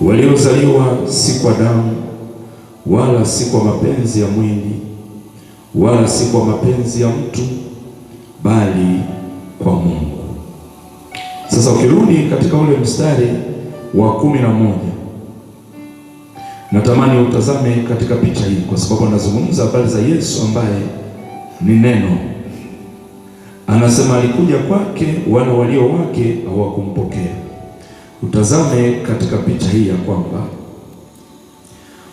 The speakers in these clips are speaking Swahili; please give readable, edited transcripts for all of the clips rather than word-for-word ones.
waliozaliwa si kwa damu wala si kwa mapenzi ya mwili wala si kwa mapenzi ya mtu, bali kwa Mungu. Sasa ukirudi katika ule mstari wa 11, natamani utazame katika picha hii, kwa sababu anazungumza habari za Yesu ambaye ni neno. Anasema alikuja kwake, wala walio wake hawakumpokea. Utazame katika picha hii ya kwamba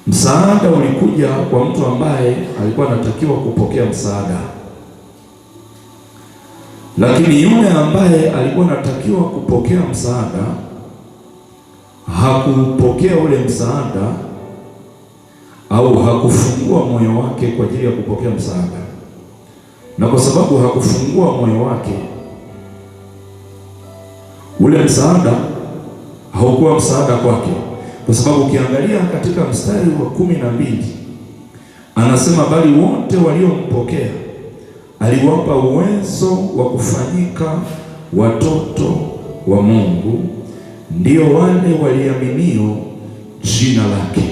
msaada ulikuja kwa mtu ambaye alikuwa anatakiwa kupokea msaada, lakini yule ambaye alikuwa anatakiwa kupokea msaada hakupokea ule msaada, au hakufungua moyo wake kwa ajili ya kupokea msaada. Na kwa sababu hakufungua moyo wake, ule msaada haukuwa msaada kwake. Kwa sababu ukiangalia katika mstari wa 12 anasema, bali wote waliompokea aliwapa uwezo wa kufanyika watoto wa Mungu, ndio wale waliaminio jina lake.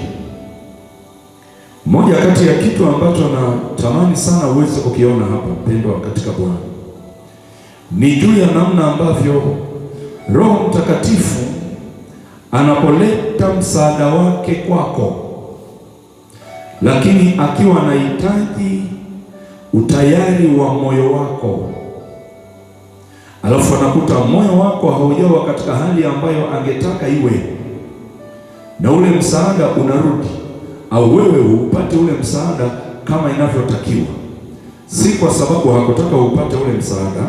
Moja kati ya kitu ambacho natamani sana uweze kukiona hapa, mpendwa katika Bwana, ni juu ya namna ambavyo Roho Mtakatifu anapoleta msaada wake kwako, lakini akiwa anahitaji utayari wa moyo wako. Alafu anakuta moyo wako haujawa katika hali ambayo angetaka iwe, na ule msaada unarudi, au wewe upate ule msaada kama inavyotakiwa. Si kwa sababu hakutaka upate ule msaada,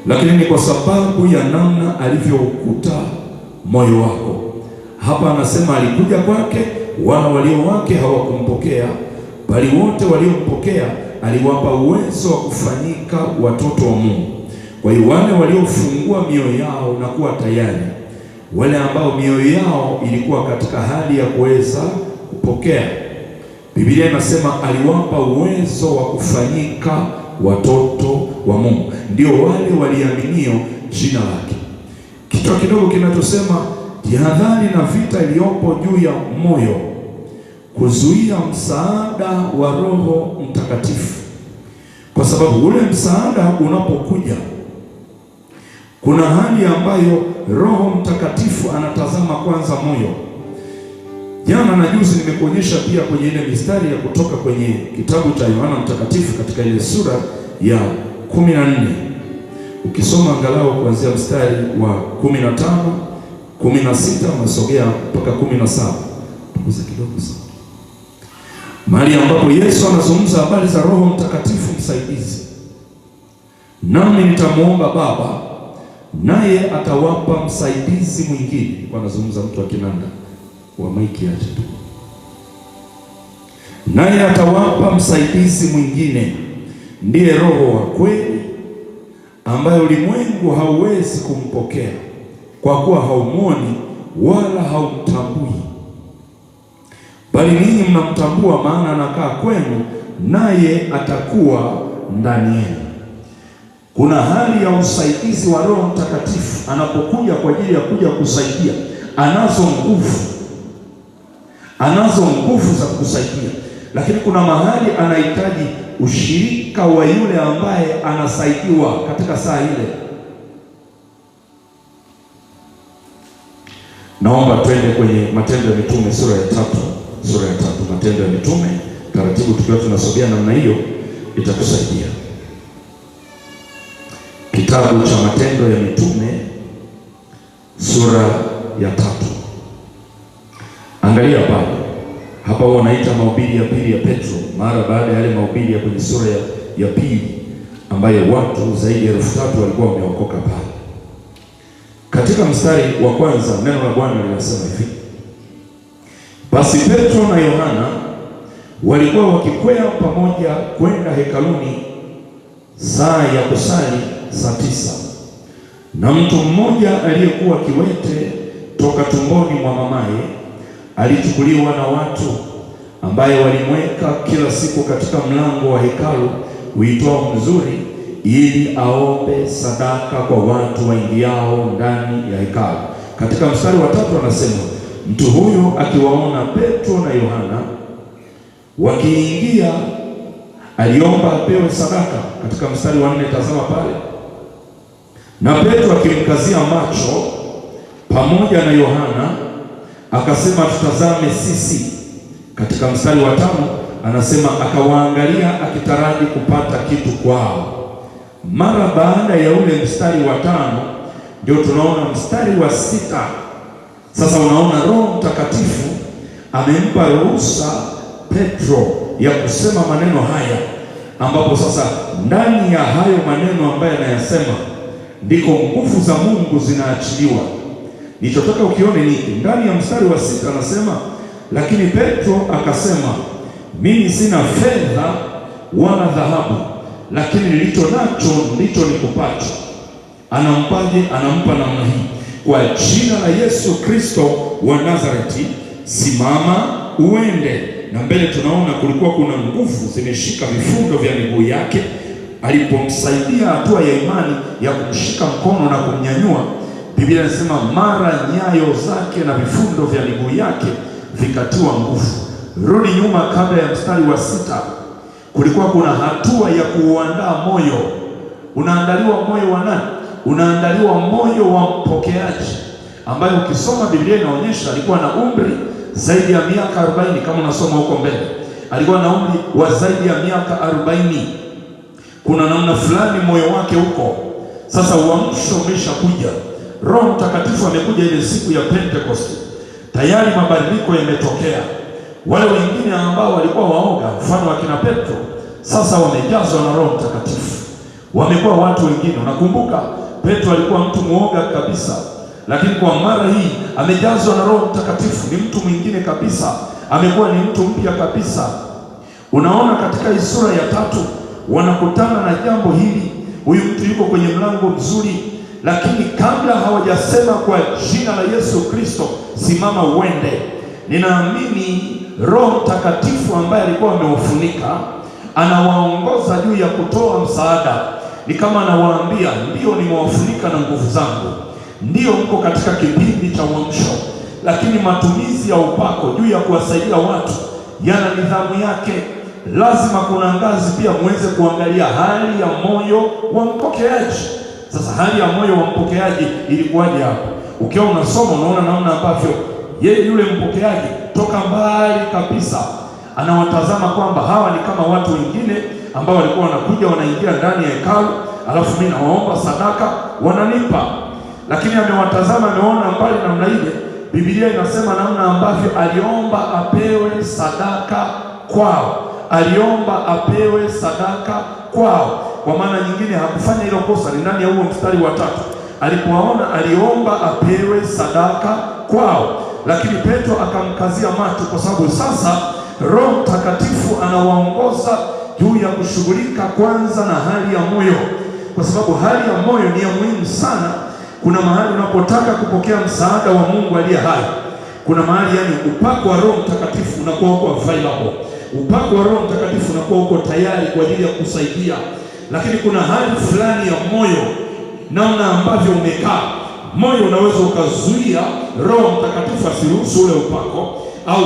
lakini ni kwa sababu ya namna alivyoukuta moyo wako. Hapa anasema alikuja kwake, wala walio wake hawakumpokea, bali wote waliompokea aliwapa uwezo wa kufanyika watoto wa Mungu. Kwa hiyo wale waliofungua mioyo yao na kuwa tayari, wale ambao mioyo yao ilikuwa katika hali ya kuweza kupokea, Biblia inasema aliwapa uwezo wa kufanyika watoto wa Mungu, ndio wale waliaminio jina lake. Kichwa kidogo kinachosema jihadhari na vita iliyopo juu ya moyo, kuzuia msaada wa Roho Mtakatifu. Kwa sababu ule msaada unapokuja, kuna hali ambayo Roho Mtakatifu anatazama kwanza moyo. Jana na juzi nimekuonyesha pia kwenye ile mistari ya kutoka kwenye kitabu cha Yohana Mtakatifu katika ile sura ya 14. Ukisoma angalau kuanzia mstari wa 15, 16, unasogea mpaka 17. Tukuze kidogo sana. Mahali ambapo Yesu anazungumza habari za Roho Mtakatifu msaidizi. Nami nitamwomba Baba, naye atawapa msaidizi mwingine. Kwa anazungumza mtu wa kinanda wa maiki aje tu. Naye atawapa msaidizi mwingine, ndiye Roho wa kweli, ambaye ulimwengu hauwezi kumpokea kwa kuwa haumuoni wala haumtambui, bali ninyi mnamtambua, maana anakaa kwenu, naye atakuwa ndani yenu. Kuna hali ya usaidizi wa Roho Mtakatifu anapokuja kwa ajili ya kuja kusaidia. Anazo nguvu za kusaidia, lakini kuna mahali anahitaji ushirika wa yule ambaye anasaidiwa katika saa ile. Naomba twende kwenye Matendo ya Mitume sura ya 3. Matendo ya Mitume, taratibu tukiwa tunasogea namna hiyo itakusaidia. Kitabu cha Matendo ya Mitume sura ya 3. Angalia pale. Hapa wanaita mahubiri ya pili ya Petro, mara baada ya yale mahubiri ya kwenye sura ya pili ambayo watu zaidi ya 3,000 walikuwa wameokoka pale. Katika mstari wa kwanza neno la Bwana linasema hivi: basi Petro na Yohana walikuwa wakikwea pamoja kwenda hekaluni saa ya kusali saa 9, na mtu mmoja aliyekuwa kiwete toka tumboni mwa mamaye alichukuliwa na watu, ambaye walimweka kila siku katika mlango wa hekalu uitwao Mzuri, ili aombe sadaka kwa watu waingiao ndani ya hekalu. Katika mstari wa 3 anasema, mtu huyu akiwaona Petro na Yohana wakiingia, aliomba apewe sadaka. Katika mstari wa 4 tazama pale, na Petro akimkazia macho pamoja na Yohana akasema, tutazame sisi. Katika mstari wa 5 anasema, akawaangalia akitaraji kupata kitu kwao. Mara baada ya ule mstari wa 5 ndio tunaona mstari wa 6. Sasa unaona Roho Mtakatifu amempa ruhusa Petro ya kusema maneno haya, ambapo sasa ndani ya hayo maneno ambayo anayasema ndiko nguvu za Mungu zinaachiliwa. Nilichotaka ukione ni ndani ya mstari wa 6 anasema, lakini Petro akasema, mimi sina fedha wala dhahabu, lakini nilicho nacho ndicho nikupacho. Anampaje? Anampa namna hii, kwa jina la Yesu Kristo wa Nazareti, simama uende. Na mbele tunaona kulikuwa kuna nguvu zimeshika vifundo vya miguu yake. Alipomsaidia hatua ya imani ya kumshika mkono na kumnyanyua, Biblia inasema mara nyayo zake na vifundo vya miguu yake vikatiwa nguvu. Rudi nyuma, kabla ya mstari wa 6, kulikuwa kuna hatua ya kuuandaa moyo. Unaandaliwa moyo wa nani? Unaandaliwa moyo wa mpokeaji, ambayo ukisoma Biblia inaonyesha alikuwa na umri zaidi ya miaka 40. Kama unasoma huko mbele, alikuwa na umri wa zaidi ya miaka 40. Kuna namna fulani moyo wake huko. Sasa uamsho umeshakuja. Roho Mtakatifu amekuja ile siku ya Pentecost. Tayari mabadiliko yametokea. Wale wengine ambao walikuwa waoga, mfano akina Petro, sasa wamejazwa na Roho Mtakatifu. Wamekuwa watu wengine. Unakumbuka Petro alikuwa mtu muoga kabisa, lakini kwa mara hii amejazwa na Roho Mtakatifu, ni mtu mwingine kabisa, amekuwa ni mtu mpya kabisa. Unaona katika hii sura ya 3 wanakutana na jambo hili. Huyu mtu yuko kwenye mlango mzuri, lakini kabla hawajasema kwa jina la Yesu Kristo, simama uende, ninaamini Roho Mtakatifu ambaye alikuwa ameufunika anawaongoza juu ya kutoa msaada. Ni kama anawaambia, ndio nimewafunika na nguvu zangu, ndio mko katika kipindi cha uamsho, lakini matumizi ya upako juu ya kuwasaidia watu yana nidhamu yake. Lazima kuna ngazi pia muweze kuangalia hali ya moyo wa mpokeaji. Sasa hali ya moyo wa mpokeaji ilikuwaje hapa? Ukiwa unasoma unaona namna ambavyo yeye yule mpokeaji toka mbali kabisa anawatazama kwamba hawa ni kama watu wengine ambao walikuwa wanakuja wanaingia ndani ya hekalu, alafu mimi nawaomba sadaka wananipa. Lakini amewatazama, ameona mbali namna ile. Biblia inasema namna ambavyo aliomba apewe sadaka kwao. Aliomba apewe sadaka kwao. Kwa maana nyingine hakufanya hilo kosa. Ni ndani ya huo mstari wa 3. Alipowaona aliomba apewe sadaka kwao. Lakini Petro akamkazia macho, kwa sababu sasa Roho Mtakatifu anawaongoza juu ya kushughulika kwanza na hali ya moyo, kwa sababu hali ya moyo ni ya muhimu sana. Kuna mahali unapotaka kupokea msaada wa Mungu aliye hai, kuna mahali yani upako wa Roho Mtakatifu unakuwa uko available. Upako wa Roho Mtakatifu unakuwa uko tayari kwa ajili ya kusaidia. Lakini kuna hali fulani ya moyo, namna ambavyo umekaa moyo, unaweza ukazuia Roho Mtakatifu asiruhusu ule upako, au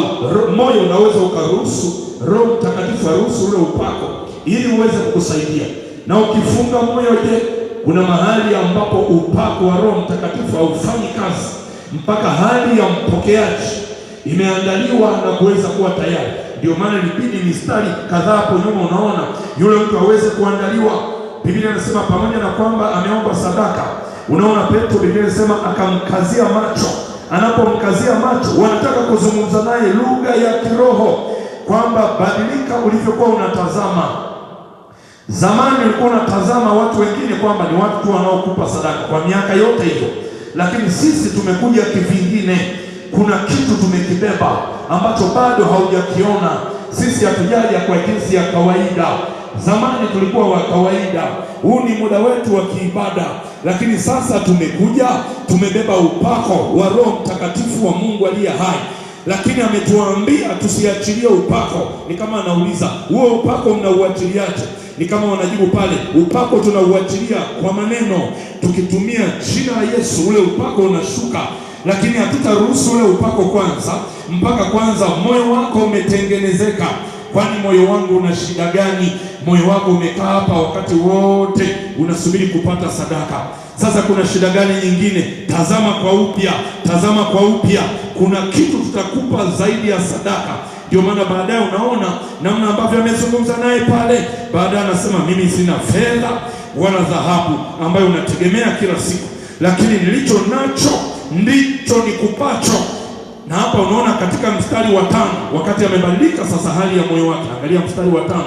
moyo unaweza ukaruhusu Roho Mtakatifu aruhusu ule upako ili uweze kukusaidia. Na ukifunga moyo, je, kuna mahali ambapo upako wa Roho Mtakatifu haufanyi kazi mpaka hali ya mpokeaji imeandaliwa na kuweza kuwa tayari. Ndio maana ilibidi mistari kadhaa hapo nyuma, unaona yule mtu aweze kuandaliwa. Biblia inasema pamoja na kwamba ameomba sadaka, unaona Petro, Biblia inasema akamkazia macho. Anapomkazia macho, wanataka kuzungumza naye lugha ya kiroho, kwamba badilika ulivyokuwa unatazama. Zamani ulikuwa unatazama watu wengine kwamba ni watu tu wanaokupa sadaka kwa miaka yote hiyo, lakini sisi tumekuja kivingine. Kuna kitu tumekibeba ambacho bado haujakiona. Sisi hatujaja kwa jinsi ya kawaida. Zamani tulikuwa wa kawaida, huu ni muda wetu wa kiibada, lakini sasa tumekuja tumebeba upako wa Roho Mtakatifu wa Mungu aliye hai. Lakini ametuambia tusiachilie upako. Ni kama anauliza, huo upako mnauachiliaje? Ni kama wanajibu pale, upako tunauachilia kwa maneno, tukitumia jina la Yesu, ule upako unashuka lakini hatutaruhusu ule upako kwanza mpaka kwanza moyo wako umetengenezeka. Kwani moyo wangu una shida gani? Moyo wako umekaa hapa wakati wote unasubiri kupata sadaka. Sasa kuna shida gani nyingine? Tazama kwa upya, tazama kwa upya. Kuna kitu tutakupa zaidi ya sadaka. Ndio maana baadaye unaona namna ambavyo amezungumza naye pale. Baadaye anasema mimi sina fedha wala dhahabu ambayo unategemea kila siku, lakini nilicho nacho ndicho nikupacho. Na hapa unaona katika mstari wa 5, wakati amebadilika sasa hali ya moyo wake. Angalia mstari wa 5.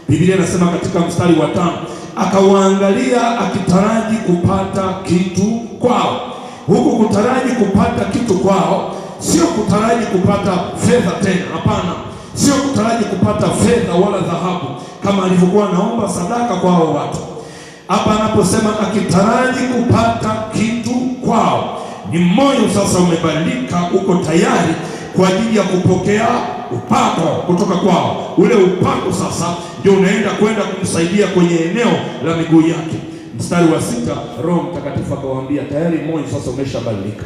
Biblia inasema katika mstari wa 5, akawaangalia akitaraji kupata kitu kwao. Huku kutaraji kupata kitu kwao sio kutaraji kupata fedha tena, hapana. Sio kutaraji kupata fedha wala dhahabu kama alivyokuwa naomba sadaka kwa hao watu. Hapa anaposema akitaraji kupata kitu kwao, ni moyo sasa umebadilika, uko tayari kwa ajili ya kupokea upako kutoka kwao. Ule upako sasa ndio unaenda kwenda kumsaidia kwenye eneo la miguu yake. Mstari wa 6, Roho Mtakatifu akawaambia, tayari moyo sasa umeshabadilika.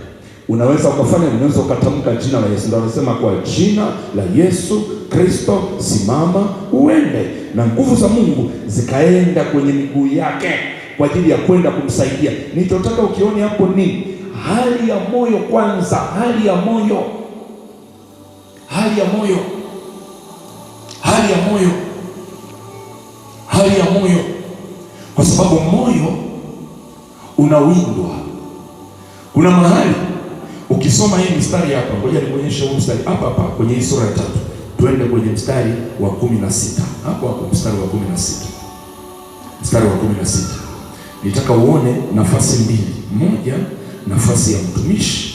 Unaweza ukafanya, unaweza ukatamka jina la Yesu. Ndio anasema kwa jina la Yesu Kristo simama uende, na nguvu za Mungu zikaenda kwenye miguu yake kwa ajili ya kwenda kumsaidia. Nilichotaka ukione hapo ni hali ya moyo kwanza, hali ya moyo, hali ya moyo, hali ya moyo, hali ya moyo, kwa sababu moyo unawindwa. Kuna mahali ukisoma hii mstari hapa, ngoja nikuonyeshe huu mstari hapa hapa kwenye hii sura ya 3. Tuende kwenye mstari wa 16. Hapo hapo mstari wa 16. Mstari wa 16. Nitaka uone nafasi mbili. Moja, nafasi ya mtumishi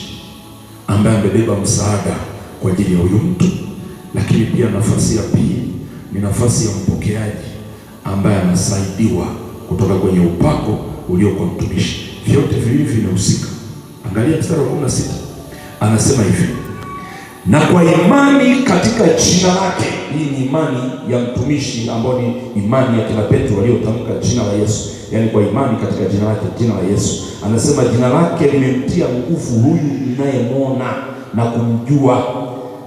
ambaye amebeba msaada kwa ajili ya huyu mtu, lakini pia nafasi ya pili ni nafasi ya mpokeaji ambaye anasaidiwa kutoka kwenye upako ulio kwa mtumishi. Vyote viwili vinahusika. Angalia mstari wa 16. Anasema hivi, na kwa imani katika jina lake. Hii ni imani ya mtumishi ambayo ni imani ya kina Petro waliotamka jina la Yesu. Yaani kwa imani katika jina lake, jina la Yesu. Anasema jina lake limemtia nguvu huyu ninayemwona na kumjua.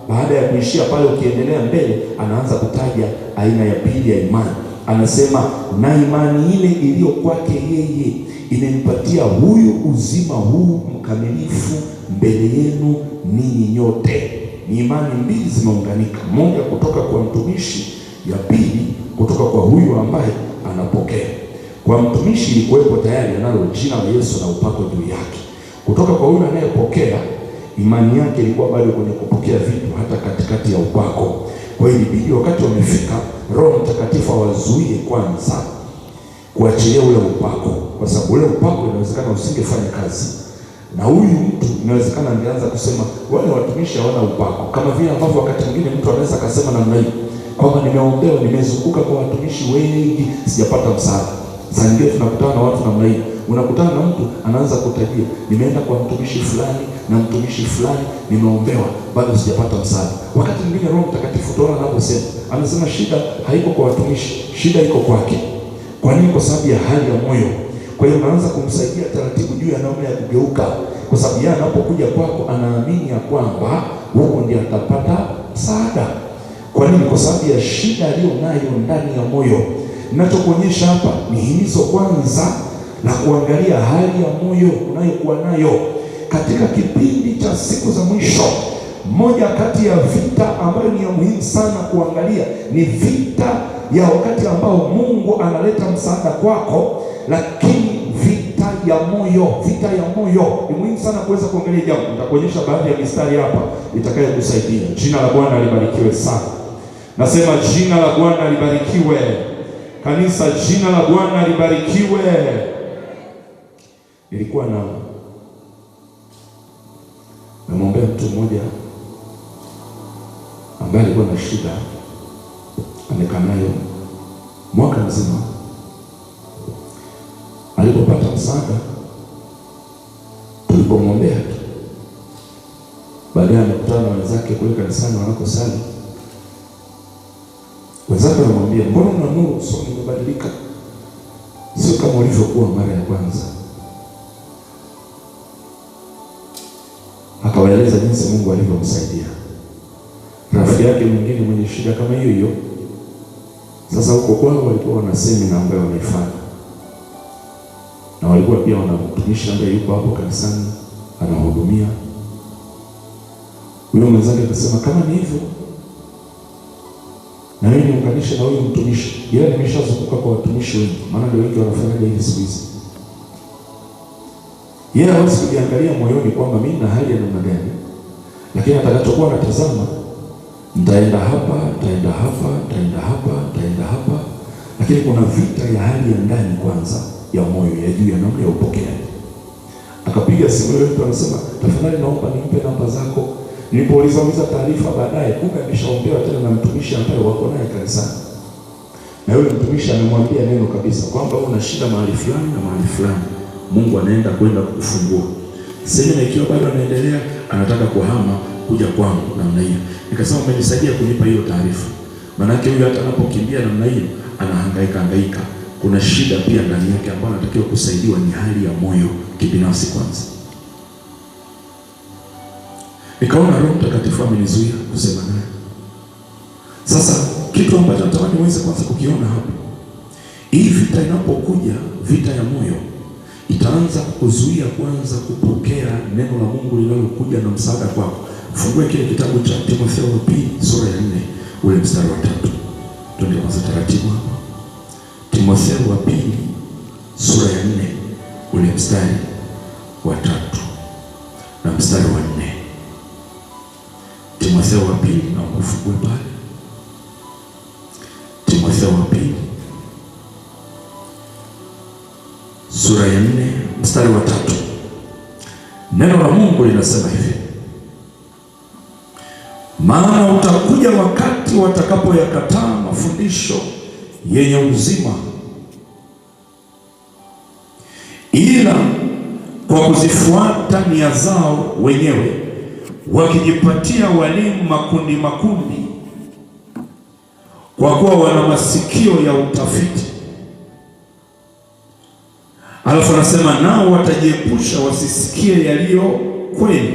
Baada ya kuishia pale, ukiendelea mbele, anaanza kutaja aina ya pili ya imani. Anasema na imani ile iliyo kwake yeye imempatia huyu uzima huu mkamilifu mbele yenu ninyi nyote. Ni imani mbili zimeunganika, moja kutoka kwa mtumishi, ya pili kutoka kwa huyu ambaye anapokea. Kwa mtumishi ilikuwepo tayari analo jina la Yesu na upako juu yake. Kutoka kwa huyu anayepokea, imani yake ilikuwa bado kwenye kupokea vitu hata katikati ya upako. Kwa hiyo ilibidi wakati wamefika, Roho Mtakatifu awazuie kwanza kuachilia ule upako, kwa sababu ule upako inawezekana usingefanya kazi, na huyu mtu inawezekana angeanza kusema wale watumishi hawana upako, kama vile ambavyo wakati mwingine mtu anaweza akasema namna hii kwamba nimeombewa, nimezunguka kwa watumishi wengi, sijapata msaada. Sasa ndio tunakutana na watu namna hii. Unakutana na mtu anaanza kutajia, nimeenda kwa mtumishi fulani na mtumishi fulani, nimeombewa, bado sijapata msaada. Wakati mwingine Roho Mtakatifu toa anaposema, anasema shida haiko kwa watumishi, shida iko kwake. Kwa nini? Kwa sababu ya hali ya moyo. Kwa hiyo unaanza kumsaidia taratibu juu ya namna ya kugeuka, kwa sababu yeye anapokuja kwako anaamini ya kwamba huko ndiye atapata msaada. Kwa nini? Kwa sababu ya shida aliyo nayo ndani ya moyo. Ninachokuonyesha hapa ni himizo kwanza na kuangalia hali ya moyo unayokuwa nayo katika kipindi cha siku za mwisho. Moja kati ya vita ambayo ni ya muhimu sana kuangalia ni vita ya wakati ambao Mungu analeta msaada kwako, lakini vita ya moyo. Vita ya moyo ni muhimu sana kuweza kuangalia jambo. Nitakuonyesha baadhi ya mistari hapa itakayokusaidia. Jina la Bwana libarikiwe sana. Nasema jina la Bwana libarikiwe. Kanisa, jina la Bwana libarikiwe. Nilikuwa namwombea mtu mmoja ambaye alikuwa na shida, amekaa nayo mwaka mzima. Alipopata msaada, tulipomwombea tu, baadaye amekutana na wenzake kule kanisani wanakosali. Wenzake wanamwambia, mbona una nuru usoni, umebadilika, sio kama ulivyokuwa mara ya kwanza. akawaeleza jinsi Mungu alivyomsaidia. Rafiki yake mwingine mwenye shida kama hiyo hiyo, sasa huko kwao walikuwa wana semina ambayo wanaifanya, na walikuwa pia wana mtumishi ambaye yuko hapo kanisani anahudumia. Huyo mwenzake akasema, kama ni hivyo na wewe niunganishe na huyo mtumishi. Yeye nimeshazunguka kwa watumishi wengi, maana ndio wengi wanafanya hivi siku hizi. Yeye hawezi kujiangalia moyoni kwamba mimi na hali ya namna gani, lakini atakachokuwa anatazama, nitaenda hapa, nitaenda hapa, nitaenda hapa, nitaenda hapa. Lakini kuna vita ya hali ya ndani kwanza ya moyo, ya juu ya namna ya upokeaji. Akapiga simu yule mtu anasema, tafadhali naomba nimpe namba zako. Nilipouliza taarifa baadaye, kumbe ameshaombewa tena na mtumishi ambaye wako naye kanisani. Na yule mtumishi amemwambia neno kabisa kwamba una shida mahali fulani na mahali fulani, Mungu anaenda kukufungua. Sasa ikiwa bado anaendelea, anataka kuhama kuja kwangu namna hiyo. Nikasema umenisaidia kunipa hiyo taarifa. Maana yake huyu hata anapokimbia namna hiyo anahangaika. Kuna shida pia ndani yake ambayo anatakiwa kusaidiwa, ni hali ya moyo kibinafsi kwanza. Nikaona Roho Mtakatifu amenizuia kusema naye. Sasa kitu ambacho natamani uweze kwanza kukiona hapa, hii vita inapokuja, vita ya moyo, itaanza kuzuia kwanza kupokea neno la Mungu linalokuja na msaada kwako. Fungue kile kitabu cha Timotheo wa pili sura ya 4 ule mstari wa 3. Twende kwanza taratibu hapa. Timotheo wa pili sura ya 4 ule mstari wa 3 na mstari wa 4. Timotheo wa pili, na ufungue pale. Timotheo wa pili sura ya 4 mstari wa 3. Neno la Mungu linasema hivi: maana utakuja wakati watakapoyakataa mafundisho yenye uzima, ila kwa kuzifuata nia zao wenyewe, wakijipatia walimu makundi, kwa kuwa wana masikio ya utafiti. Alafu anasema nao watajiepusha wasisikie yaliyo kweli,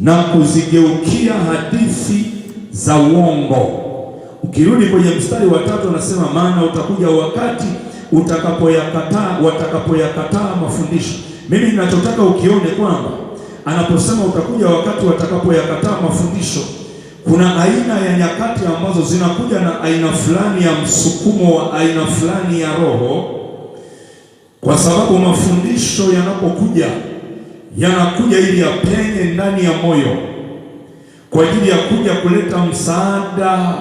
na kuzigeukia hadithi za uongo. Ukirudi kwenye mstari wa 3 anasema maana utakuja wakati watakapoyakataa mafundisho. Mimi ninachotaka ukione kwamba anaposema utakuja wakati watakapoyakataa mafundisho, kuna aina ya nyakati ambazo zinakuja na aina fulani ya msukumo wa aina fulani ya roho, kwa sababu mafundisho yanakuja ili yapenye ndani ya moyo kwa ajili ya kuja kuleta msaada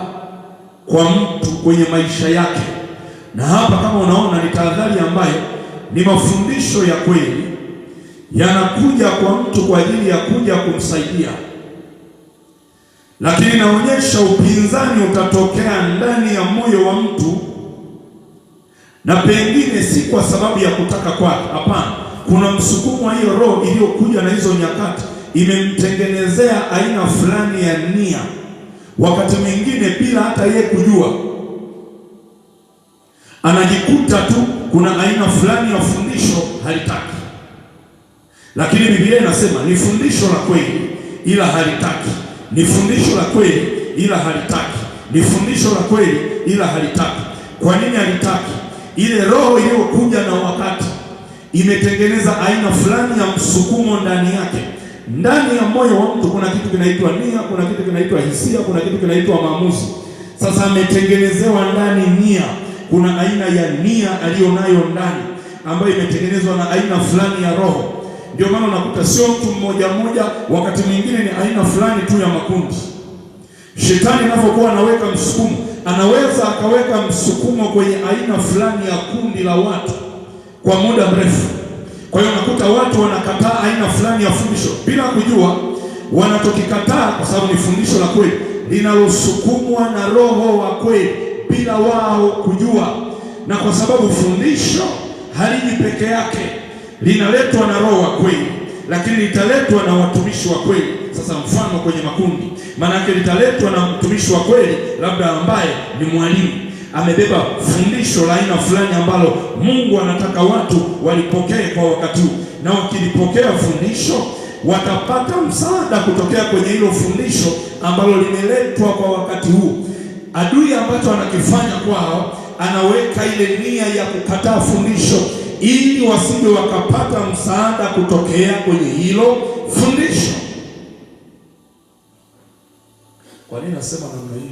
kwa mtu kwenye maisha yake. Na hapa kama unaona ni tahadhari ambayo ni mafundisho ya kweli yanakuja kwa mtu kwa ajili ya kuja kumsaidia, lakini inaonyesha upinzani utatokea ndani ya moyo wa mtu, na pengine si kwa sababu ya kutaka kwake. Hapana, kuna msukumo wa hiyo roho iliyokuja na hizo nyakati, imemtengenezea aina fulani ya nia, wakati mwingine bila hata yeye kujua, anajikuta tu kuna aina fulani ya fundisho halitaki. Lakini Biblia inasema ni fundisho la kweli ila halitaki, ni fundisho la kweli ila halitaki, ni fundisho la kweli ila halitaki. Kwa nini halitaki? Ile roho iliyokuja na wakati imetengeneza aina fulani ya msukumo ndani yake. Ndani ya moyo wa mtu kuna kitu kinaitwa nia, kuna kitu kinaitwa hisia, kuna kitu kinaitwa maamuzi. Sasa ametengenezewa ndani nia, kuna aina ya nia aliyonayo ndani ambayo imetengenezwa na aina fulani ya roho. Ndio maana unakuta sio mtu mmoja, wakati mwingine ni aina fulani tu ya makundi. Shetani anapokuwa anaweka msukumo, anaweza akaweka msukumo kwenye aina fulani ya kundi la watu kwa muda mrefu. Kwa hiyo unakuta watu wanakataa aina fulani ya fundisho bila kujua wanatokikataa, kwa sababu ni fundisho la kweli linalosukumwa na roho wa kweli bila wao kujua. Na kwa sababu fundisho haliji peke yake, linaletwa na roho wa kweli, lakini litaletwa na watumishi wa kweli. Sasa mfano kwenye makundi, maana yake litaletwa na mtumishi wa kweli, labda ambaye ni mwalimu, amebeba fundisho la aina fulani ambalo Mungu anataka watu walipokee kwa wakati huu, na wakilipokea fundisho watapata msaada kutokea kwenye hilo fundisho ambalo limeletwa kwa wakati huu. Adui ambacho anakifanya kwao, anaweka ile nia ya kukataa fundisho ili wasije wakapata msaada kutokea kwenye hilo fundisho. Kwa nini nasema namna hii?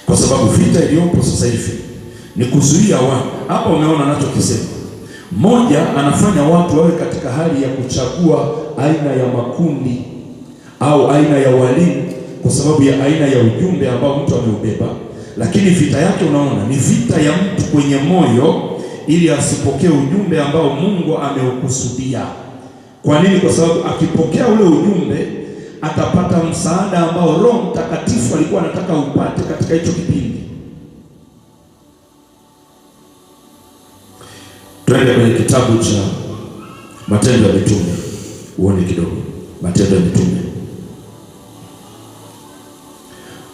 Kwa sababu vita iliyopo sasa hivi ni kuzuia watu. Hapa umeona anachokisema. Mmoja anafanya watu wawe katika hali ya kuchagua aina ya makundi au aina ya walimu kwa sababu ya aina ya ujumbe ambao mtu ameubeba. Lakini vita yake unaona ni vita ya mtu kwenye moyo ili asipokee ujumbe ambao Mungu ameukusudia. Kwa nini? Kwa sababu akipokea ule ujumbe atapata msaada ambao Roho Mtakatifu alikuwa anataka upate katika hicho kipindi. Twende kwenye kitabu cha Matendo ya Mitume uone kidogo. Matendo ya Mitume,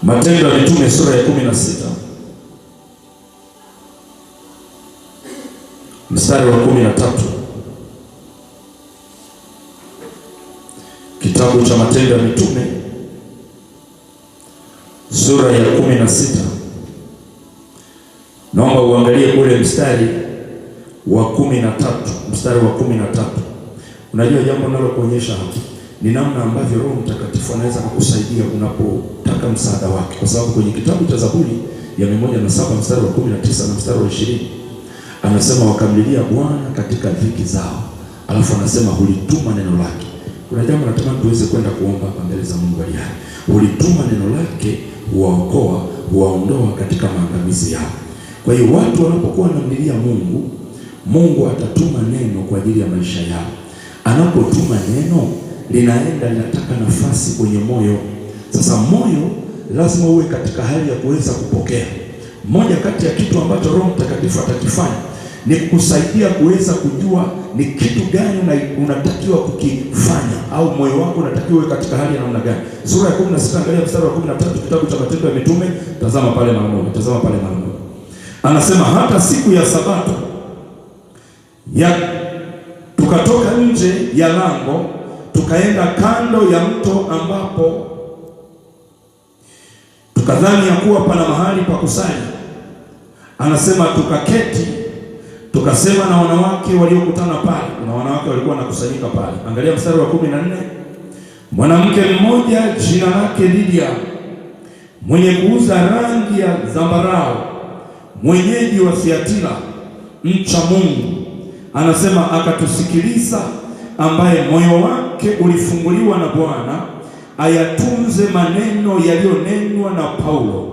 Matendo ya Mitume sura ya 16 mstari wa 13. Kitabu cha Matendo ya Mitume sura ya 16, naomba uangalie ule mstari wa 13, mstari wa 13. Unajua jambo nalo kuonyesha hapa ni namna ambavyo Roho Mtakatifu anaweza kukusaidia unapotaka msaada wake, kwa sababu kwenye kitabu cha Zaburi ya 107 mstari wa 19 na mstari wa 20 anasema wakamlilia Bwana katika dhiki zao, alafu anasema hulituma neno lake. Kuna jambo natamani tuweze kwenda kuomba mbele za Mungu aliye hai. Hulituma neno lake, huwaokoa, huwaondoa katika maangamizi yao. Kwa hiyo watu wanapokuwa wanamlilia Mungu, Mungu atatuma neno kwa ajili ya maisha yao. Anapotuma neno, linaenda linataka nafasi kwenye moyo. Sasa moyo lazima uwe katika hali ya kuweza kupokea. Moja kati ya kitu ambacho Roho Mtakatifu atakifanya ni kukusaidia kuweza kujua ni kitu gani unatakiwa kukifanya, au moyo wako unatakiwa uwe katika hali ya namna gani. Sura ya 16 angalia mstari wa 13, kitabu cha Matendo ya Mitume, tazama pale mara moja, tazama pale mara moja. Anasema hata siku ya Sabato tukatoka nje ya lango tukaenda kando ya mto, ambapo tukadhani ya kuwa pana mahali pa kusali. Anasema tukaketi, tukasema na wanawake waliokutana pale. Kuna wanawake walikuwa wanakusanyika pale. Angalia mstari wa 14. Mwanamke mmoja jina lake Lidia, mwenye kuuza rangi ya zambarau, mwenyeji wa Thiatira, mcha Mungu, anasema akatusikiliza, ambaye moyo wake ulifunguliwa na Bwana ayatunze maneno yaliyonenwa na Paulo.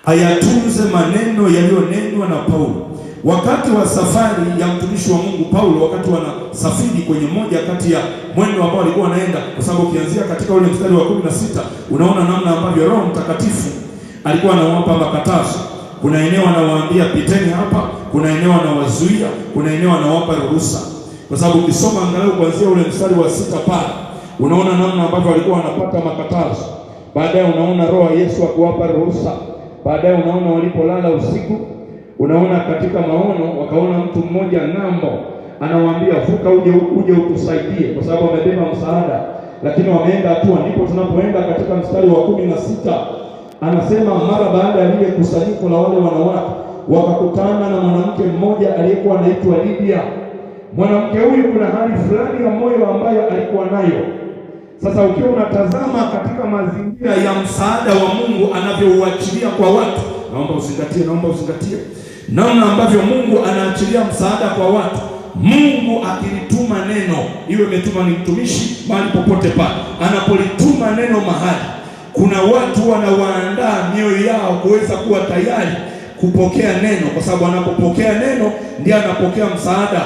Ayatunze maneno yaliyonenwa na Paulo. Wakati wa safari ya mtumishi wa Mungu Paulo, wakati wanasafiri kwenye moja kati ya mwendo ambao alikuwa anaenda, kwa sababu ukianzia katika ule mstari wa 16 unaona namna ambavyo Roho Mtakatifu alikuwa anawapa makatazo. Kuna eneo anawaambia piteni hapa, kuna eneo anawazuia, kuna eneo anawapa ruhusa. Kwa sababu ukisoma angalau kuanzia ule mstari wa 6 pale, unaona namna ambavyo walikuwa wanapata makatazo. Baadaye unaona Roho wa Yesu akuwapa ruhusa. Baadaye unaona walipolala usiku, unaona katika maono wakaona mtu mmoja ng'ambo, anawaambia vuka uje utusaidie, kwa sababu wamebeba msaada, lakini wameenda hatua. Ndipo tunapoenda katika mstari wa 16, anasema mara baada ya lile kusanyiko la wale wanawake wakakutana na mwanamke mmoja aliyekuwa anaitwa Lidia. Mwanamke huyu kuna hali fulani ya moyo ambayo alikuwa nayo. Sasa ukiwa unatazama katika mazingira ya msaada wa Mungu anavyouachilia kwa watu, naomba uzingatie namna ambavyo Mungu anaachilia msaada kwa watu. Mungu akilituma neno, iwe imetuma ni mtumishi mahali popote pale, anapolituma neno mahali, kuna watu wanawaandaa mioyo yao kuweza kuwa tayari kupokea neno, kwa sababu anapopokea neno ndiye anapokea msaada.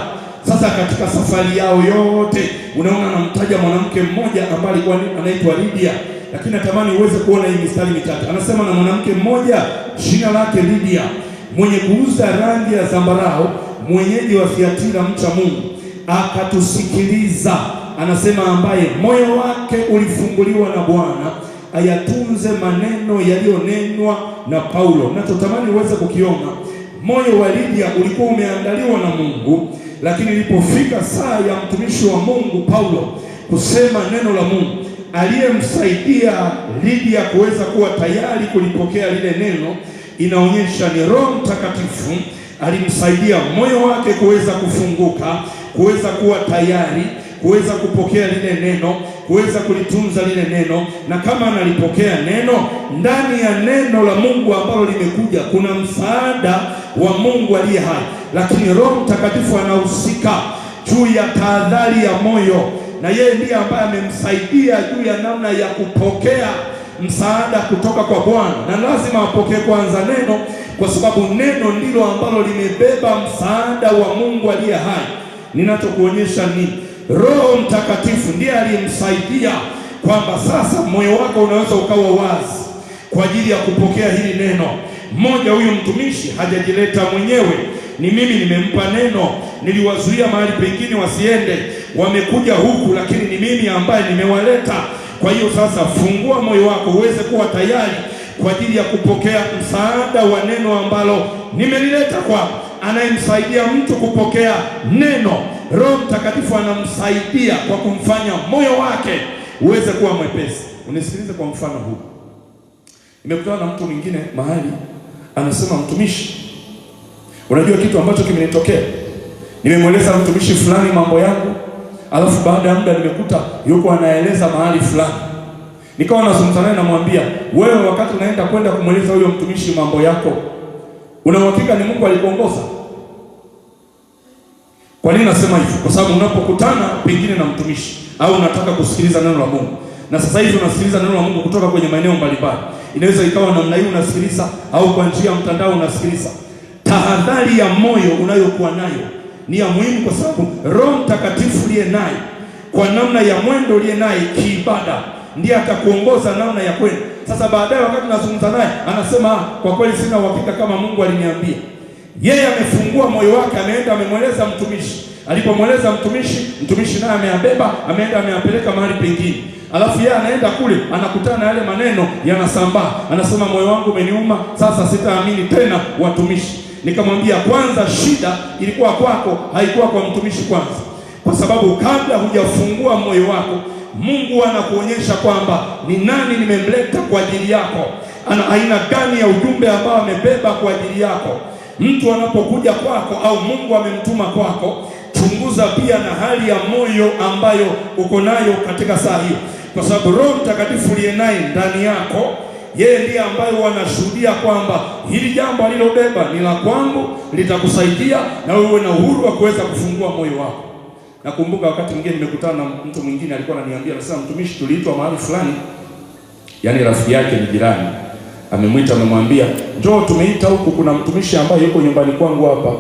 Sasa katika safari yao yote unaona anamtaja mwanamke mmoja ambaye alikuwa anaitwa Lidia, lakini natamani uweze kuona hii mistari mitatu. Anasema na mwanamke mmoja jina lake Lidia, mwenye kuuza rangi ya zambarau, mwenyeji wa Thiatira, mcha Mungu, akatusikiliza. Anasema ambaye moyo wake ulifunguliwa na Bwana ayatunze maneno yaliyonenwa na Paulo. Nachotamani uweze kukiona, moyo wa Lidia ulikuwa umeandaliwa na Mungu Lakini ilipofika saa ya mtumishi wa Mungu Paulo kusema neno la Mungu, aliyemsaidia Lydia kuweza kuwa tayari kulipokea lile neno, inaonyesha ni Roho Mtakatifu alimsaidia moyo wake kuweza kufunguka, kuweza kuwa tayari, kuweza kupokea lile neno, kuweza kulitunza lile neno. Na kama analipokea neno, ndani ya neno la Mungu ambalo limekuja kuna msaada wa Mungu aliye hai, lakini Roho Mtakatifu anahusika juu ya tahadhari ya moyo, na yeye ndiye ambaye amemsaidia juu ya namna ya kupokea msaada kutoka kwa Bwana. Na lazima apokee kwanza neno, kwa sababu neno ndilo ambalo limebeba msaada wa Mungu aliye hai. Ninachokuonyesha ni Roho Mtakatifu ndiye aliyemsaidia kwamba sasa moyo wako unaweza ukawa wazi kwa ajili ya kupokea hili neno. Mmoja, huyu mtumishi hajajileta mwenyewe, ni mimi nimempa neno, niliwazuia mahali pengine wasiende, wamekuja huku, lakini ni mimi ambaye nimewaleta. Kwa hiyo sasa fungua moyo wako uweze kuwa tayari kwa ajili ya kupokea msaada wa neno ambalo nimelileta kwako. Anayemsaidia mtu kupokea neno, Roho Mtakatifu anamsaidia kwa kumfanya moyo wake uweze kuwa mwepesi. Unisikilize kwa mfano huu. Nimekutana na mtu mwingine mahali, anasema, mtumishi, unajua kitu ambacho kimenitokea? Nimemweleza mtumishi fulani mambo yangu, alafu baada ya muda nimekuta yuko anaeleza mahali fulani. Nikawa nazungumza naye, namwambia, wewe wakati unaenda kwenda kumweleza huyo mtumishi mambo yako, una uhakika ni Mungu alikuongoza? Kwa nini nasema hivyo? Kwa sababu unapokutana pengine na mtumishi au unataka kusikiliza neno la Mungu, na sasa hivi unasikiliza neno la Mungu kutoka kwenye maeneo mbalimbali, inaweza ikawa namna hii unasikiliza, au kwa njia ya mtandao unasikiliza. Tahadhari ya moyo unayokuwa nayo ni ya muhimu, kwa sababu Roho Mtakatifu aliye naye kwa namna ya mwendo aliye naye kiibada ndiye atakuongoza namna ya kwenda. Sasa baadaye wakati nazungumza naye anasema, kwa kweli sina uhakika kama Mungu aliniambia. Yeye amefungua moyo wake, ameenda amemweleza mtumishi. Alipomweleza mtumishi naye ameabeba, ameenda ameyapeleka mahali pengine. Alafu yeye anaenda kule, anakutana na yale maneno yanasambaa. Anasema, moyo wangu umeniuma, sasa sitaamini tena watumishi. Nikamwambia, kwanza shida ilikuwa kwako, haikuwa kwa mtumishi kwanza. Kwa sababu kabla hujafungua moyo wako, Mungu anakuonyesha kwamba ni nani nimemleta kwa ajili yako, ana aina gani ya ujumbe ambao amebeba kwa ajili yako. Mtu anapokuja kwako au Mungu amemtuma kwako, chunguza pia na hali ya moyo ambayo uko nayo katika saa hiyo, kwa sababu Roho Mtakatifu aliye naye ndani yako, yeye ndiye ambaye wanashuhudia kwamba hili jambo alilobeba ni la kwangu, litakusaidia na wewe na uhuru wa kuweza kufungua moyo wako. Nakumbuka wakati mwingine nimekutana na mtu mwingine, alikuwa ananiambia, anasema, mtumishi, tuliitwa mahali fulani, yaani rafiki yake ni jirani, amemwita, amemwambia, njoo tumeita huku, kuna mtumishi ambaye yuko nyumbani kwangu hapa,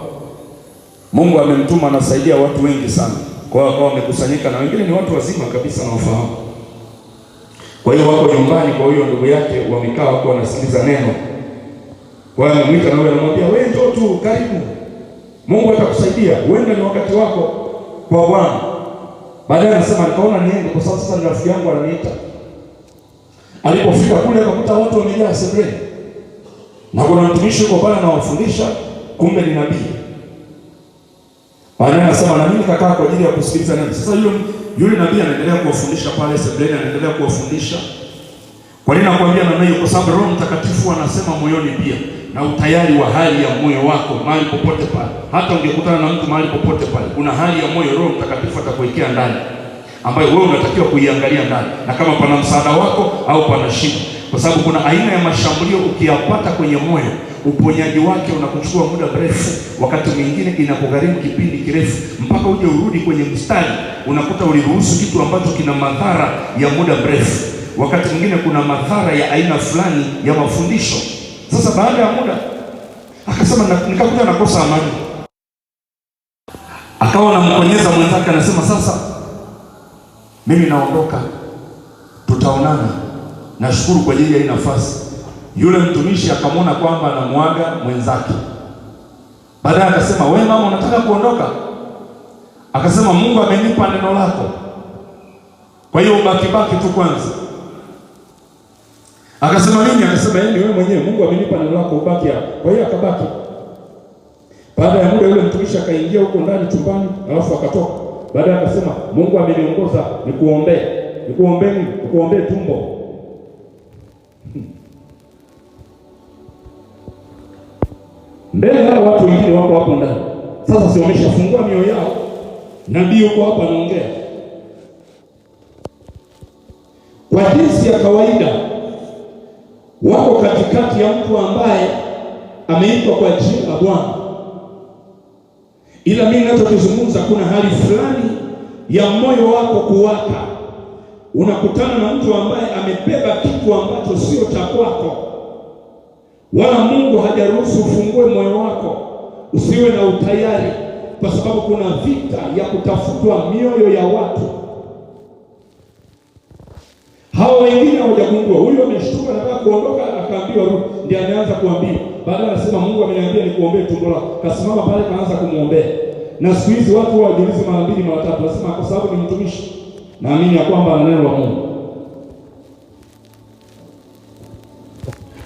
Mungu amemtuma anasaidia watu wengi sana. Kwa hiyo wamekusanyika, na wengine ni watu wazima kabisa na wafahamu. Kwa hiyo wako nyumbani kwa hiyo ndugu yake, wamekaa wako wanasikiliza neno. Kwa hiyo amemwita na wewe, anamwambia, wewe njoo tu, karibu, Mungu atakusaidia, uende ni wakati wako kwa Bwana. Baadaye anasema, nikaona niende kwa sababu sasa ni rafiki yangu ananiita. Alipofika kule akakuta watu wamejaa sebuleni, na kuna mtumishi yuko pale anawafundisha, kumbe ni nabii. Baadaye anasema, na mimi nikakaa kwa ajili ya kusikiliza neno. Sasa yule nabii anaendelea kuwafundisha pale sebuleni, anaendelea kuwafundisha. Kwa nini nakwambia namna hiyo? Kwa sababu Roho Mtakatifu anasema moyoni pia, na utayari wa hali ya moyo wako mahali popote pale. Hata ungekutana na mtu mahali popote pale, kuna hali ya moyo Roho Mtakatifu atakuwekea ndani, ambayo wewe unatakiwa kuiangalia ndani, na kama pana msaada wako au pana shida. Kwa sababu kuna aina ya mashambulio ukiyapata kwenye moyo, uponyaji wake unakuchukua muda mrefu, wakati mwingine inakugharimu kipindi kirefu mpaka uje urudi kwenye mstari. Unakuta uliruhusu kitu ambacho kina madhara ya muda mrefu. Wakati mwingine kuna madhara ya aina fulani ya mafundisho. Sasa baada ya muda akasema, nikakuta nakosa amani. Akawa anamkonyeza mwenzake, anasema, sasa mimi naondoka, tutaonana, nashukuru kwa ajili ya hii nafasi. Yule mtumishi akamwona kwamba anamwaga mwenzake. Baadaye akasema, wewe mama, unataka kuondoka? Akasema, Mungu amenipa neno lako, kwa hiyo ubaki tu kwanza. Akasema nini? Akasema, wewe mwenyewe, Mungu amenipa neno lako, ubaki hapo. Kwa hiyo akabaki. Baada ya muda yule mtumishi akaingia huko ndani chumbani, alafu akatoka. Baadaye akasema, Mungu ameniongoza nikuombee. Nikuombee tumbo. Mbele hao watu wengine wako hapo ndani. Sasa si wameshafungua mioyo yao. Nabii yuko hapa anaongea. Kwa jinsi ya kawaida wako katikati ya mtu ambaye ameitwa kwa jina la Bwana. Ila mimi ninachozungumza, kuna hali fulani ya moyo wako kuwaka. Unakutana na mtu ambaye amebeba kitu ambacho sio cha kwako, wala Mungu hajaruhusu ufungue moyo wako, usiwe na utayari, kwa sababu kuna vita ya kutafutwa mioyo ya watu. Hao wengine hawajagundua. Huyu ameshtuka, anataka kuondoka, akaambiwa rudi, ndiye ameanza kuambiwa. Baadaye anasema, Mungu ameniambia nikuombee tumbo lako. Kasimama pale, kaanza kumuombea. Na siku hizi watu hawajiulizi mara mbili mara tatu, nasema kwa sababu ni mtumishi, naamini ya kwamba ana neno la Mungu.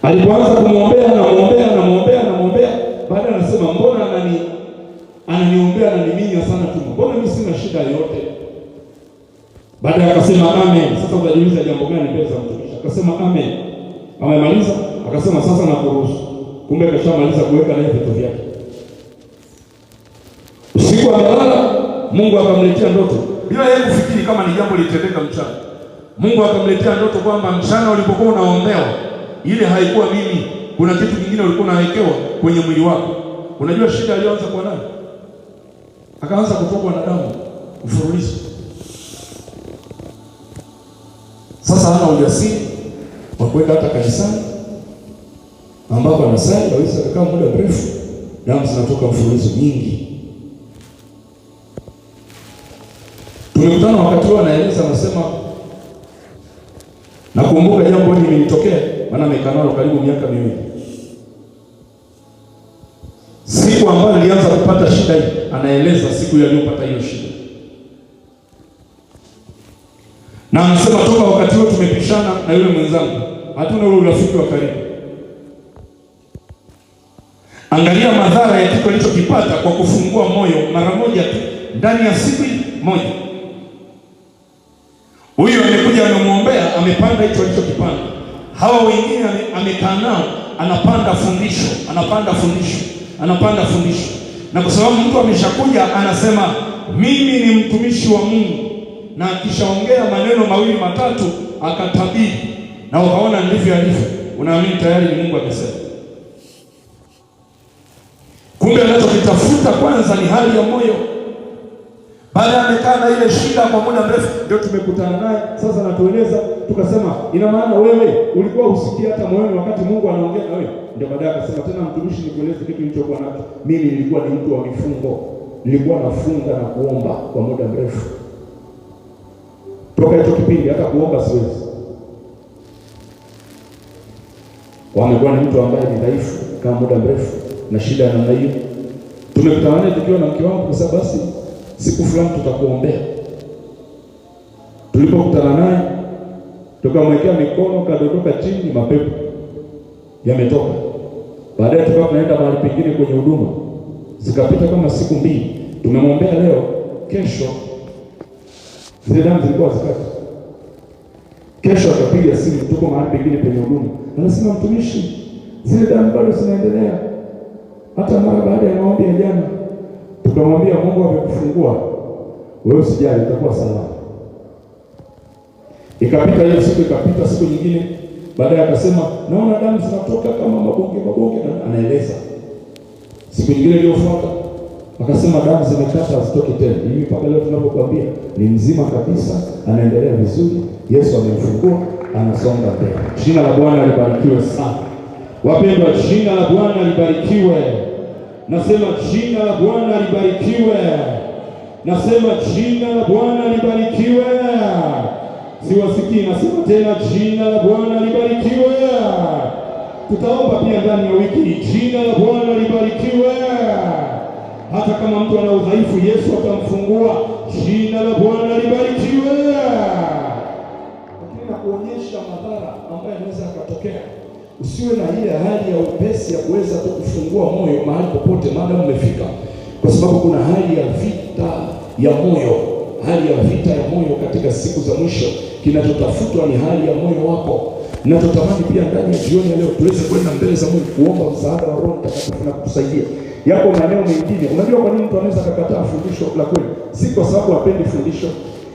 Alipoanza kumwombea, namuombea, baadaye anasema, mbona ananiombea ananiminya sana tumbo? Mbona mimi sina shida yoyote? Baadaye akasema amen. Sasa utajiuliza jambo gani mbele za mtumishi? Akasema amen. Amemaliza, akasema sasa nakuruhusu. Kumbe kashamaliza kuweka naye vitu vyake. Usiku amelala, Mungu akamletea ndoto. Bila yeye kufikiri kama ni jambo litendeka mchana. Mungu akamletea ndoto kwamba mchana ulipokuwa unaombewa, ile haikuwa mimi. Kuna kitu kingine ulikuwa unawekewa kwenye mwili wako. Unajua shida alianza kwa nani? Akaanza kutokwa na damu mfululizo. Sasa hana ujasiri wa kwenda hata kanisani ambapo anasali, hawezi kukaa muda mrefu, damu zinatoka mfululizo nyingi. Tumekutana wakati huo, anaeleza, anasema, nakumbuka jambo hili limenitokea, maana amekaa nalo karibu miaka 2. Siku ambayo nilianza kupata shida hii, anaeleza siku aliyopata hiyo shida. Na anasema toka wakati huo tumepishana na yule mwenzangu, hatuna ule urafiki wa karibu. Angalia madhara ya kitu alichokipata kwa kufungua moyo mara moja tu ndani ya siku moja. Huyu amekuja anamuombea, amepanda hicho alichokipanda. Hawa wengine amekaa nao, anapanda fundisho. Na kwa sababu mtu ameshakuja anasema mimi ni mtumishi wa Mungu, na akishaongea maneno mawili matatu akatabiri, na ukaona ndivyo alivyo, unaamini tayari ni Mungu amesema. Kumbe anachokitafuta kwanza ni hali ya moyo. Baada amekaa na ile shida kwa muda mrefu, ndio tumekutana naye sasa, natueleza, tukasema ina maana wewe ulikuwa usikia hata moyoni wakati Mungu anaongea na wewe. Ndio baadaye akasema tena, mtumishi, nikueleze kitu nilichokuwa nacho. Mimi nilikuwa ni mtu wa mifungo. Nilikuwa nafunga na kuomba kwa muda mrefu. Toka hicho kipindi hata kuomba siwezi. Wamekuwa ni mtu ambaye ni dhaifu kama muda mrefu na shida ya namna hiyo. Tumekutana naye tukiwa na mke wangu, kwa sababu basi siku fulani tutakuombea. Tulipokutana naye tukamwekea mikono, kadondoka chini, mapepo yametoka. Baadaye tukawa tunaenda mahali pengine kwenye huduma. Zikapita kama siku 2. Tumemwombea leo, kesho zile damu zilikuwa zikati. Kesho akapiga simu, tuko mahali pengine penye huduma. Anasema, mtumishi, zile damu bado zinaendelea. Hata mara baada ya maombi ya jana tukamwambia, Mungu amekufungua, wewe usijali, utakuwa salama. Ikapita hiyo siku, ikapita siku nyingine. Baadaye akasema, naona damu zinatoka kama mabonge. Anaeleza. Siku nyingine iliyofuata akasema, damu zimekata, hazitoki tena. Hivi mpaka leo tunapokuambia ni mzima kabisa, anaendelea vizuri. Yesu amemfungua, anasonga mbele. Jina la Bwana libarikiwe sana. Wapendwa, jina la Bwana libarikiwe. Nasema jina la Bwana libarikiwe. Nasema jina la Bwana libarikiwe. Siwasikii, nasema tena jina la Bwana libarikiwe. Tutaomba pia ndani ya wiki, jina la Bwana libarikiwe. Hata kama mtu ana udhaifu, Yesu atamfungua. Jina la Bwana libarikiwe. Lakini na kuonyesha madhara ambayo yanaweza yakatokea Usiwe na ile hali ya upesi ya kuweza tu kufungua moyo mahali popote maadamu umefika, kwa sababu kuna hali ya vita ya moyo. Hali ya vita ya moyo katika siku za mwisho, kinachotafutwa ni hali ya moyo wako. Na tutamani pia ndani ya jioni ya leo tuweze kwenda mbele za Mungu kuomba msaada wa Roho Mtakatifu na kutusaidia. Yako maeneo mengine, unajua kwa nini mtu anaweza kukataa fundisho la kweli? Si kwa sababu hapendi fundisho,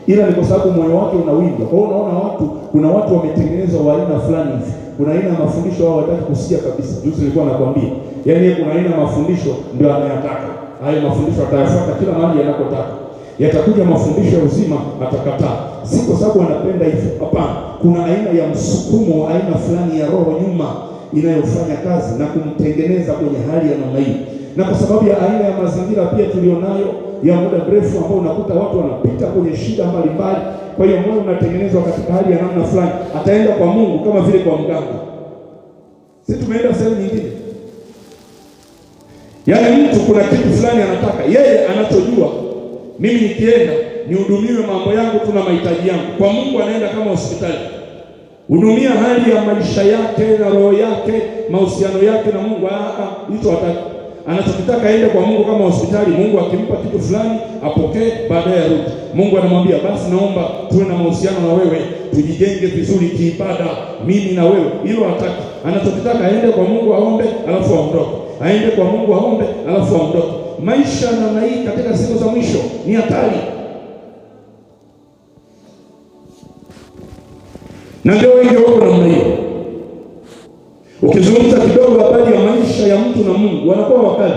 ila ni kwa sababu moyo wake unawinda. Kwa hiyo unaona kuna watu wametengenezwa wa aina fulani hivi. Kuna aina ya mafundisho wao hawataki kusikia kabisa. Juzi nilikuwa nakwambia, yaani kuna aina ya mafundisho ndio anayataka. Hayo mafundisho atayafuata kila mahali yanakotaka. Yatakuja mafundisho ya uzima atakataa. Si kwa sababu anapenda hivyo. Hapana. Kuna aina ya msukumo, aina fulani ya roho nyuma inayofanya kazi na kumtengeneza kwenye hali ya namna hii. Na kwa sababu ya aina ya mazingira pia tulionayo ya muda mrefu ambao unakuta watu wanapita kwenye shida mbalimbali, kwa hiyo moyo unatengenezwa katika hali ya namna fulani. Ataenda kwa Mungu kama vile kwa mganga. Sisi tumeenda sehemu nyingine. Yaani mtu kuna kitu fulani anataka, yeye anachojua, mimi nikienda nihudumiwe mambo yangu, tuna mahitaji yangu. Kwa Mungu anaenda kama hospitali. Hudumia hali ya maisha yake na roho yake, mahusiano yake na Mungu. Hicho hataki. Anachotaka aende kwa Mungu kama hospitali. Mungu akimpa kitu fulani apokee, baadaye arudi. Mungu anamwambia basi naomba tuwe na mahusiano na wewe, tujijenge vizuri kiibada, mimi na wewe. Hilo hataki. Anachotaka aende kwa Mungu aombe, alafu aondoke. Aende kwa Mungu aombe, alafu aondoke. Maisha namna hii katika siku za mwisho ni hatari. Na ndio wengi wako namna hiyo. Ukizungumza kidogo habari ya maisha ya mtu na Mungu, wanakuwa wakali.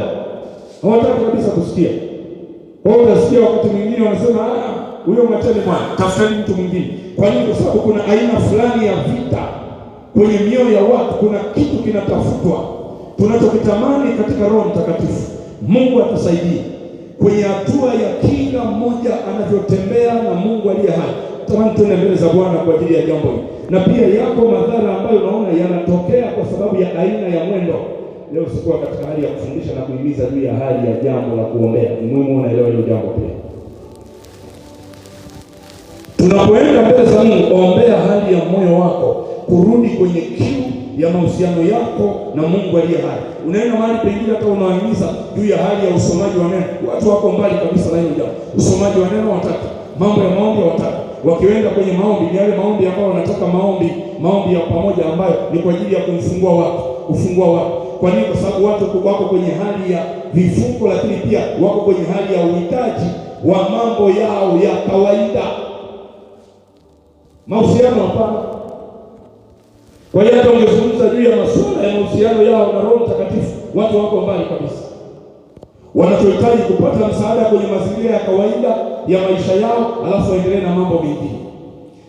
Hawataka kabisa kusikia. Wao utasikia wakati mwingine wanasema huyo mwacheni bwana, tafuteni mtu mwingine. Kwa nini? Kwa sababu kuna aina fulani ya vita kwenye mioyo ya watu. Kuna kitu kinatafutwa tunachokitamani katika Roho Mtakatifu. Mungu atusaidie kwenye hatua ya kila mmoja anavyotembea na Mungu aliye hai. Tamani tuende mbele za Bwana kwa ajili ya jambo hili. Na pia yako madhara ambayo unaona yanatokea kwa sababu ya aina ya mwendo. Leo sikuwa katika hali ya kufundisha na kuhimiza juu ya hali ya jambo la kuombea. Ni muhimu unaelewa hilo jambo pia. Tunapoenda mbele za Mungu, ombea hali ya moyo wako kurudi kwenye kiu ya mahusiano yako na Mungu aliye hai. Unaenda mahali pengine hata unahimiza juu ya hali ya usomaji wa neno. Watu wako mbali kabisa na hilo jambo. Usomaji wa neno wataka. Mambo ya maombi wataka. Wakienda kwenye maombi, ni yale maombi ambayo wanataka maombi ya pamoja ambayo ni kwa ajili ya kufungua watu. Kwa nini? Kwa sababu watu wako kwenye hali ya vifungo, lakini pia wako kwenye hali ya uhitaji wa mambo yao ya kawaida. Mahusiano hapana. Kwa hiyo hata ungezungumza juu ya masuala ya mahusiano yao na Roho Mtakatifu, watu wako mbali kabisa. Wanachohitaji kupata msaada kwenye mazingira ya kawaida ya maisha yao, alafu waendelee na mambo mengine.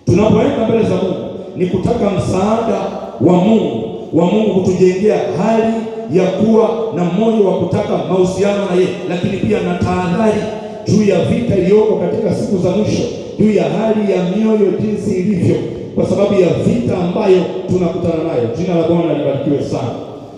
Tunapoenda mbele za Mungu ni kutaka msaada wa Mungu kutujengea hali ya kuwa na moyo wa kutaka mahusiano na yeye, lakini pia na tahadhari juu ya vita iliyoko katika siku za mwisho, juu ya hali ya mioyo jinsi ilivyo, kwa sababu ya vita ambayo tunakutana nayo. Jina la Bwana libarikiwe sana.